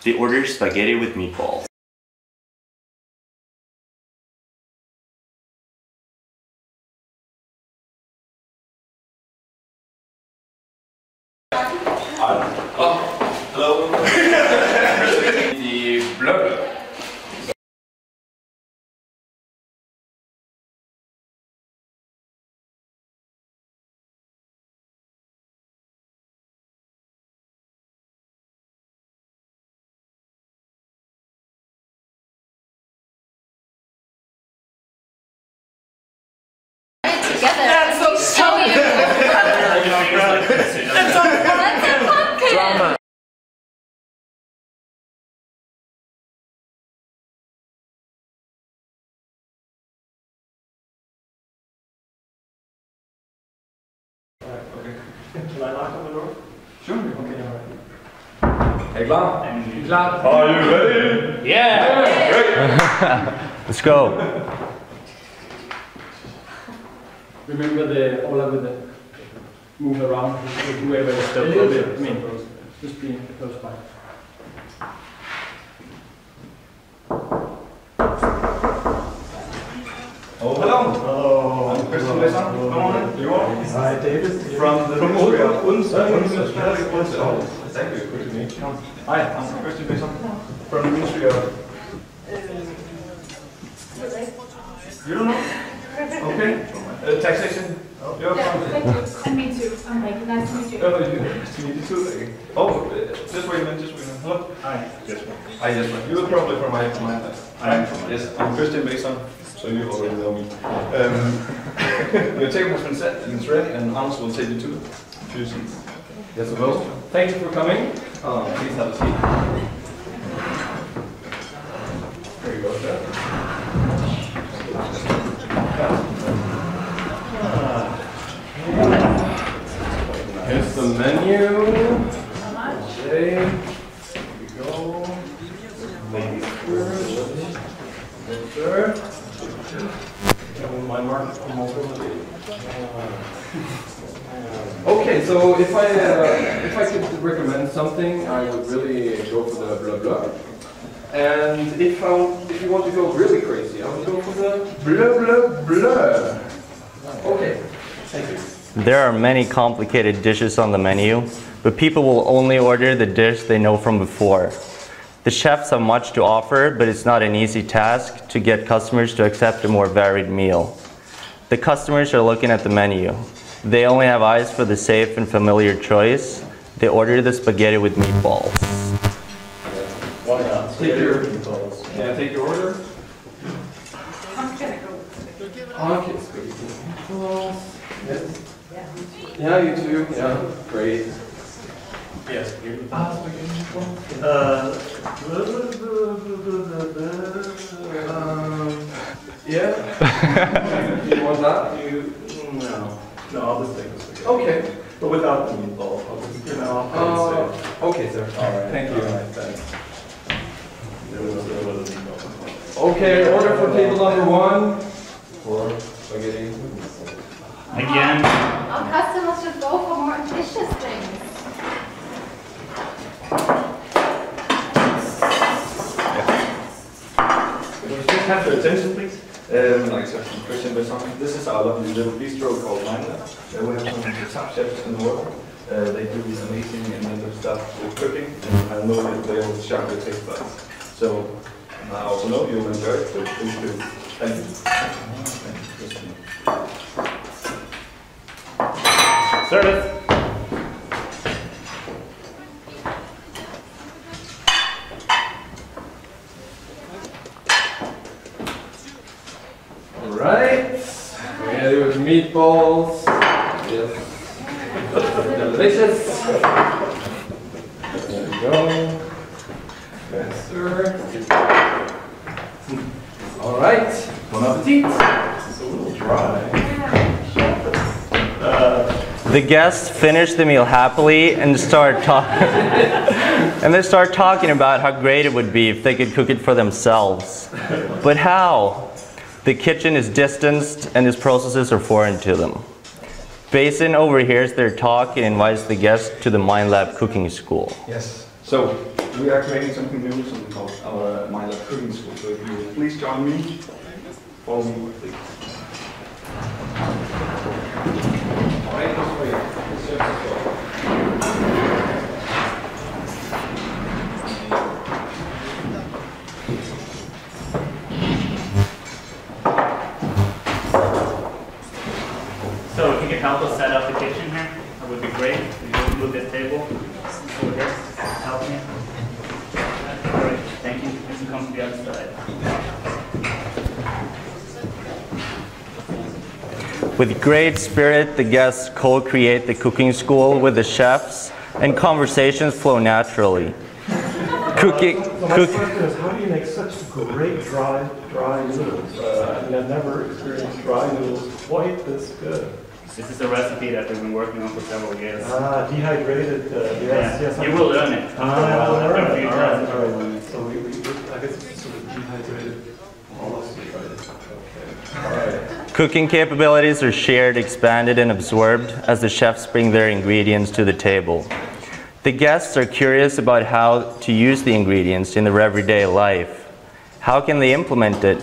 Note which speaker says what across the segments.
Speaker 1: They order spaghetti with meatballs.
Speaker 2: Hello. The blog.
Speaker 3: That's so funny. That's so pumpkin. Drama.
Speaker 2: Okay. Can I knock on the door? Sure. Okay, alright. Hey, klar? Are you ready?
Speaker 1: Yeah!
Speaker 2: Great!
Speaker 1: Let's go.
Speaker 4: Remember the all of the move around, whoever is still close. I mean, just be close by.
Speaker 2: Oh, hello. Hello. I'm Christian Besson. Come on in. You are?
Speaker 5: Hi, David.
Speaker 2: From the Ministry of Thank you.
Speaker 5: Good to meet you.
Speaker 2: Hi, I'm Christian Besson. From the Ministry of... You don't know? Okay. Taxation. You're from...
Speaker 3: And me too. I'm like, nice to meet you.
Speaker 2: Oh, nice to meet you too. Oh, just wait a minute, just wait a minute. Hello?
Speaker 5: Hi, Jesper.
Speaker 2: Hi, Jesper. You are probably from MindLab. Yes, I'm Christian Besson, so you already know me. Your table has been set and it's ready, and Anders will take you to a few seats. Yes, suppose.
Speaker 4: Thank you for coming.
Speaker 2: Please have a seat. There you go, sir.
Speaker 4: Here's the menu.
Speaker 3: How much?
Speaker 4: Okay. Here we go. Ladies first. Sir. My mark. Okay, so if I could recommend something, I would really go for the blah blah. And if you want to go really crazy, I would go for the blah blah blah. Okay, thank you.
Speaker 1: There are many complicated dishes on the menu, but people will only order the dish they know from before. The chefs have much to offer, but it's not an easy task to get customers to accept a more varied meal. The customers are looking at the menu. They only have eyes for the safe and familiar choice. They order the spaghetti with meatballs.
Speaker 5: Why not?
Speaker 2: Take your take your order.
Speaker 3: I'm gonna go with it.
Speaker 4: Okay, spaghetti meatballs. Yes. Yeah, you too. Yeah, great.
Speaker 5: Yes, you.
Speaker 4: Yeah. You want that?
Speaker 5: No, I'll just take this again.
Speaker 4: Okay.
Speaker 5: But without the meatball, I'll just, I'll pay it safe.
Speaker 4: Okay, sir.
Speaker 5: All right.
Speaker 4: Thank you.
Speaker 5: All right, thanks. There was a meatball.
Speaker 4: Okay, order for table number 1 for spaghetti.
Speaker 1: Again.
Speaker 3: Our customers should go for more ambitious things.
Speaker 2: Just have your attention, please. Like I said, Christian Besson. This is our lovely little bistro called MindLab. We have some of the top chefs in the world. They do amazing and innovative stuff with cooking, and I know that they will sharp your taste buds. So I also know you'll enjoy it, so please do. Thank you. Thank you, Christian.
Speaker 1: Service.
Speaker 4: Alright. Spaghetti with meatballs. Yes. Delicious. There we go. Yes, sir. Alright. Bon appetit.
Speaker 5: It's a little dry.
Speaker 1: The guests finish the meal happily and start talking. And they start talking about how great it would be if they could cook it for themselves. But how? The kitchen is distanced and these processes are foreign to them. Basin overhears their talk and invites the guests to the MindLab cooking school.
Speaker 2: Yes. So we are creating something new, something called our MindLab Cooking School. So if you please join me, follow me, please. Right this way. It's just this way.
Speaker 6: So if you could help us set up the kitchen here, that would be great. We can move this table over here. Help me. Great. Thank you. You can come to the other side.
Speaker 1: With great spirit, the guests co-create the cooking school with the chefs, and conversations flow naturally. Cooking.
Speaker 5: So my question is, how do you make such great dry noodles? I mean, I've never experienced dry noodles quite this good.
Speaker 6: This is a recipe that we've been working on for several years.
Speaker 5: Dehydrated, yes.
Speaker 6: You will learn it.
Speaker 5: I'll learn
Speaker 6: After a
Speaker 5: it.
Speaker 6: few
Speaker 5: All
Speaker 6: times.
Speaker 5: right. So I guess it's sort of dehydrated, almost dehydrated. Okay. All right.
Speaker 1: Cooking capabilities are shared, expanded, and absorbed as the chefs bring their ingredients to the table. The guests are curious about how to use the ingredients in their everyday life. How can they implement it?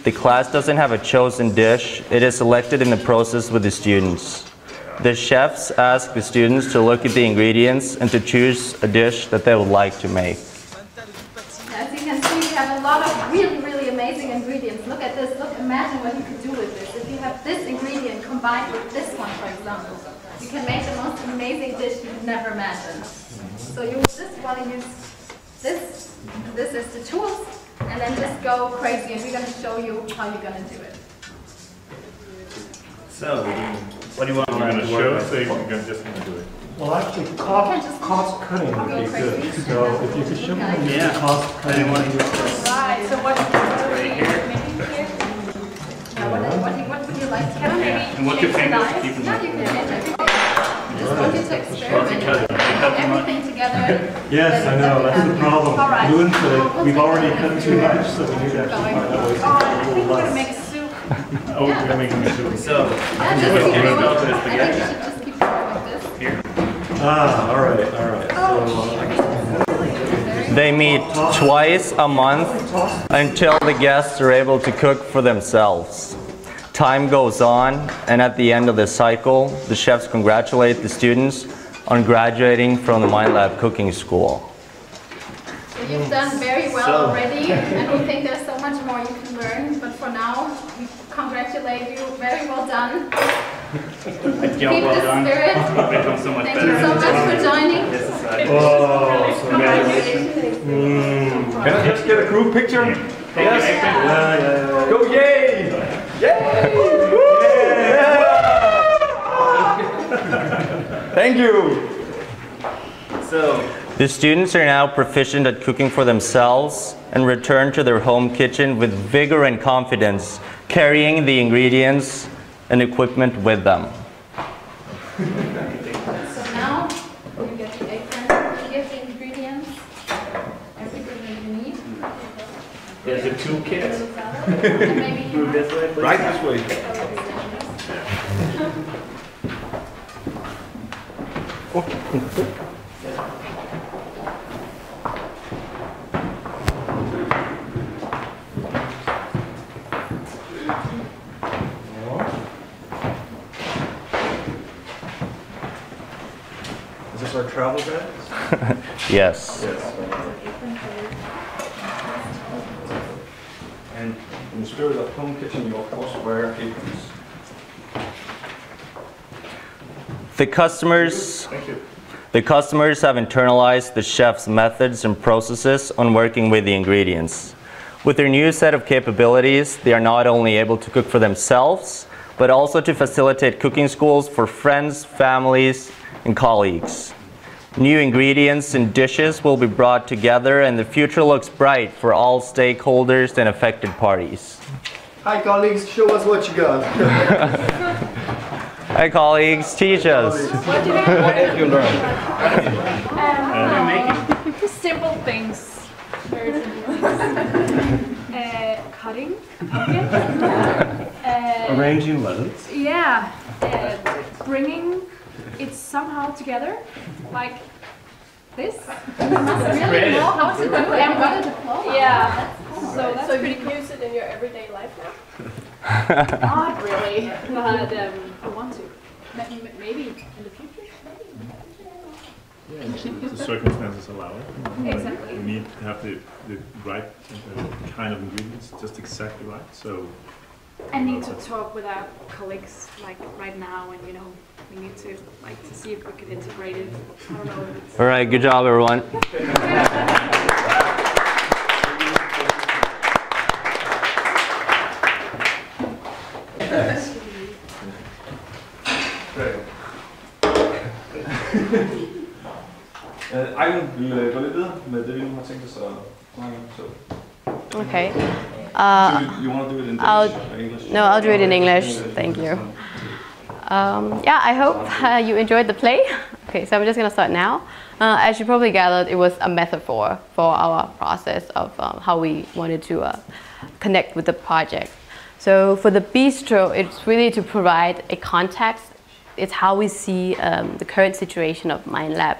Speaker 1: The class doesn't have a chosen dish. It is selected in the process with the students. The chefs ask the students to look at the ingredients and to choose a dish that they would like to make.
Speaker 3: As you can see, we have a lot of really amazing ingredients. Look at this. Look, imagine what you could do with this. If you have this ingredient combined with this one, for example, you can make the most amazing dish you've never imagined. So you just want to use this. This is the tools, and then just go crazy. And we're going to show you how you're going to do it.
Speaker 6: So, what do you want
Speaker 5: I'm
Speaker 6: to
Speaker 5: going
Speaker 6: learn
Speaker 5: to show, so you're just going to do it. Well, actually, cost cutting would be good. So if you could show me how you do cost cutting.
Speaker 3: Right. So what
Speaker 6: right here?
Speaker 3: Now, what would you like to have?
Speaker 6: And what's your fingers? Keep them
Speaker 3: Yeah, you can change everything. I just want you to experiment. Put everything together.
Speaker 5: Yes, I know, that's the problem.
Speaker 3: All right.
Speaker 5: Doing for we've already cut too much, so we need to actually find out ways to
Speaker 3: Oh,
Speaker 5: cut
Speaker 3: I
Speaker 5: a
Speaker 3: think
Speaker 5: little
Speaker 3: we're gonna
Speaker 5: less.
Speaker 3: make a soup.
Speaker 5: Oh, we're gonna make a soup.
Speaker 6: So,
Speaker 3: Yeah, just keep
Speaker 6: Can we
Speaker 3: going.
Speaker 6: go to the
Speaker 3: I think you
Speaker 6: spaghetti?
Speaker 3: should just keep going like this.
Speaker 6: here.
Speaker 5: All right. So,
Speaker 1: They meet twice a month until the guests are able to cook for themselves. Time goes on, and at the end of the cycle, the chefs congratulate the students on graduating from the MindLab Cooking School.
Speaker 3: So you've done very well already, and we think there's so much more you can learn. But for now, we congratulate you. Very well done. Keep
Speaker 6: Well
Speaker 3: the
Speaker 6: done.
Speaker 3: spirit.
Speaker 6: You've become so much
Speaker 3: Thank
Speaker 6: better.
Speaker 3: you so much for joining.
Speaker 6: This is
Speaker 5: oh,
Speaker 3: Congratulations.
Speaker 2: Can I just get a group picture?
Speaker 5: yeah.
Speaker 2: Go yay! Thank you!
Speaker 6: So,
Speaker 1: The students are now proficient at cooking for themselves and return to their home kitchen with vigor and confidence, carrying the ingredients and equipment with them.
Speaker 3: So now you get the apron, you get the ingredients, everything that you need.
Speaker 6: there's the two kits.
Speaker 3: And maybe you
Speaker 6: Move this way, please.
Speaker 2: Right this way. Is this our travel bag?
Speaker 1: Yes.
Speaker 2: And in the spirit of home kitchen, you of course wear aprons.
Speaker 1: The customers
Speaker 2: Thank you.
Speaker 1: The customers have internalized the chef's methods and processes on working with the ingredients. With their new set of capabilities, they are not only able to cook for themselves, but also to facilitate cooking schools for friends, families, and colleagues. New ingredients and dishes will be brought together, and the future looks bright for all stakeholders and affected parties.
Speaker 7: Hi colleagues, show us what you got.
Speaker 1: Hi colleagues, teach us.
Speaker 3: What did you learn?
Speaker 8: Simple things. Very simple things. Cutting a pumpkin.
Speaker 5: Arranging lettuce.
Speaker 8: Yeah. Bringing it somehow together. Like this.
Speaker 3: You must really know how to do it and what a diploma.
Speaker 8: Yeah. So that's
Speaker 9: So
Speaker 8: pretty
Speaker 9: you
Speaker 8: cool.
Speaker 9: use it in your everyday life now?
Speaker 8: Not really, but I want to. Maybe in the future.
Speaker 10: Yeah, the circumstances allow it.
Speaker 8: Exactly.
Speaker 10: You need to have the right kind of ingredients, just exactly right. So
Speaker 8: I need to talk with our colleagues like right now, and we need to to see if we can integrate it. I don't know.
Speaker 1: All right, good job, everyone.
Speaker 2: Ejlen vil gå lidt videre med det, vi nu har tænkt os at snakke om. Så.
Speaker 11: Okay.
Speaker 2: You want to do it in Danish or English?
Speaker 11: No, I'll do it in English. Thank you. Yeah, I hope you enjoyed the play. Okay, so I'm just going to start now. As you probably gathered, it was a metaphor for our process of how we wanted to connect with the project. So for the bistro, it's really to provide a context. It's how we see the current situation of MindLab.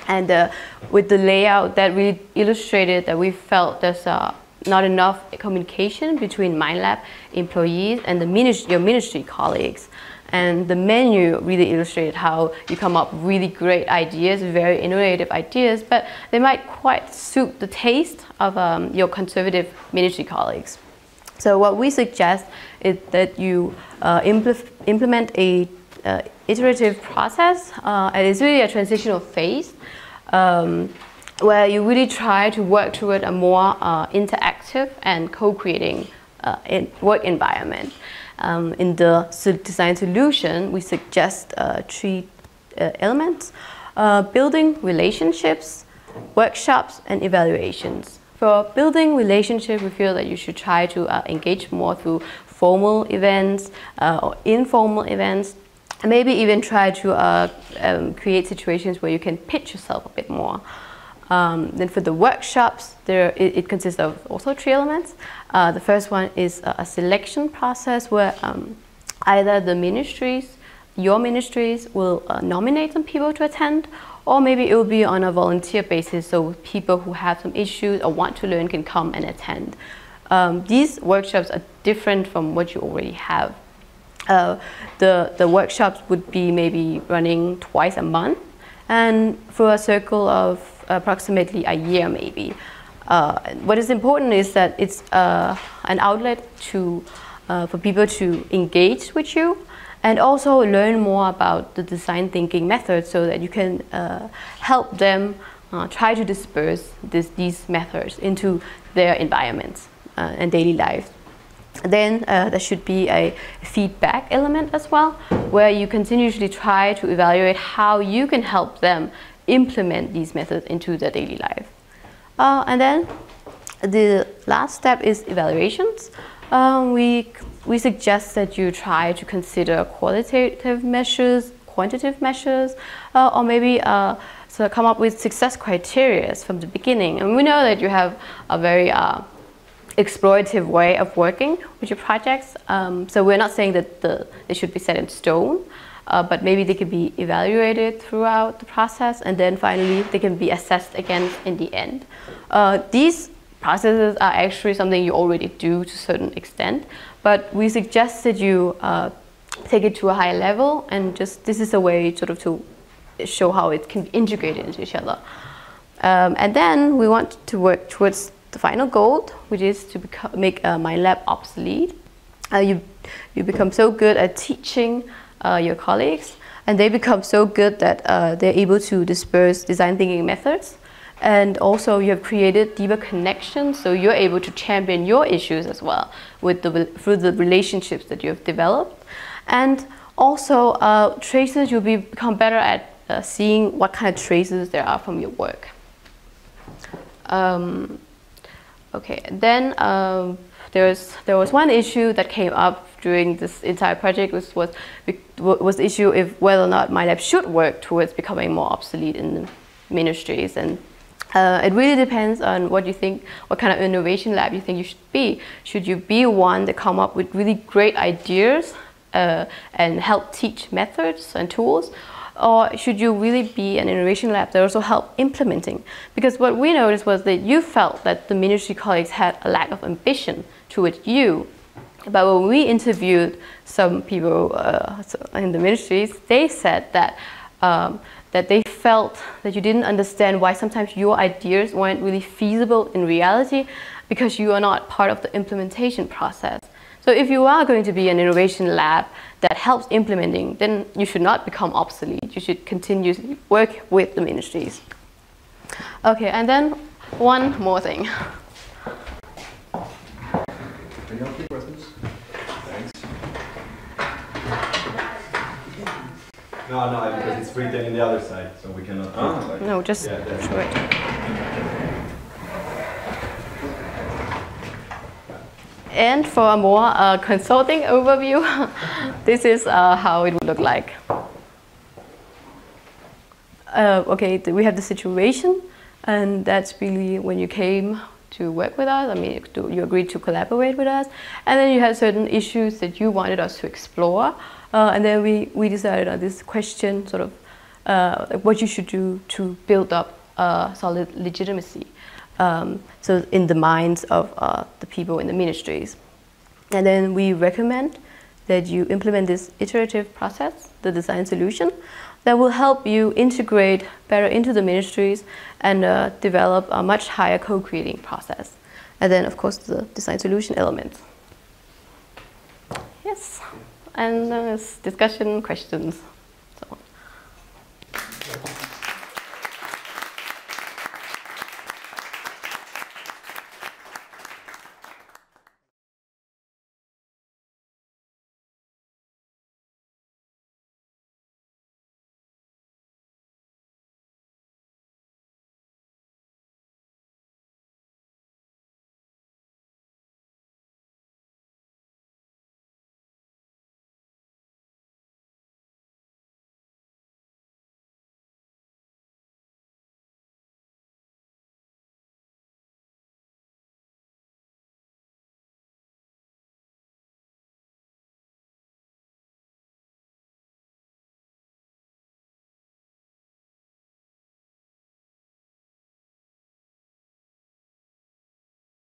Speaker 11: And with the layout, that really illustrated that we felt there's not enough communication between MindLab employees and your ministry colleagues. And the menu really illustrated how you come up with really great ideas, very innovative ideas, but they might quite suit the taste of your conservative ministry colleagues. So what we suggest is that you implement a iterative process, and it's really a transitional phase where you really try to work toward a more interactive and co-creating work environment. In the design solution, we suggest 3 elements: building relationships, workshops, and evaluations. For building relationships, we feel that you should try to engage more through formal events or informal events, and maybe even try to create situations where you can pitch yourself a bit more. Then for the workshops, it consists of also 3 elements. The first one is a selection process where either the ministries, your ministries, will nominate some people to attend, or maybe it will be on a volunteer basis, so people who have some issues or want to learn can come and attend. These workshops are different from what you already have. The workshops would be maybe running twice a month, and for a circle of approximately a year maybe. What is important is that it's an outlet for people to engage with you and also learn more about the design thinking methods, so that you can help them try to disperse these methods into their environments and daily life. Then there should be a feedback element as well, where you continuously try to evaluate how you can help them implement these methods into their daily life. And then the last step is evaluations. We suggest that you try to consider qualitative measures, quantitative measures, or maybe so come up with success criteria from the beginning. And we know that you have a very explorative way of working with your projects. So we're not saying that they should be set in stone, but maybe they can be evaluated throughout the process, and then finally they can be assessed again in the end. These processes are actually something you already do to a certain extent, but we suggest that you take it to a higher level, and this is a way sort of to show how it can be integrated into each other. And then we want to work towards the final goal, which is to make MindLab obsolete. You become so good at teaching your colleagues, and they become so good that they're able to disperse design thinking methods. And also you have created deeper connections, so you're able to champion your issues as well through the relationships that you have developed. And also traces, you'll become better at seeing what kind of traces there are from your work. Okay, then there was one issue that came up during this entire project, which was the issue of whether or not MindLab should work towards becoming more obsolete in the ministries. And it really depends on what you think, what kind of innovation lab you think you should be. Should you be one that come up with really great ideas and help teach methods and tools? Or should you really be an innovation lab that also help implementing? Because what we noticed was that you felt that the ministry colleagues had a lack of ambition towards you. But when we interviewed some people in the ministries, they said that that they felt that you didn't understand why sometimes your ideas weren't really feasible in reality because you are not part of the implementation process. So if you are going to be an innovation lab that helps implementing, then you should not become obsolete. You should continue to work with the ministries. Okay, and then one more thing.
Speaker 2: Any other questions? Thanks.
Speaker 9: No, because it's written in the other side, so we cannot.
Speaker 11: No, just show it. And for a more consulting overview, this is how it would look like. Okay, we have the situation, and that's really when you came to work with us. I mean, you agreed to collaborate with us, and then you had certain issues that you wanted us to explore, and then we decided on this question, sort of what you should do to build up solid legitimacy. So in the minds of the people in the ministries. And then we recommend that you implement this iterative process, the design solution, that will help you integrate better into the ministries and develop a much higher co-creating process. And then, of course, the design solution elements. Yes, and discussion, questions.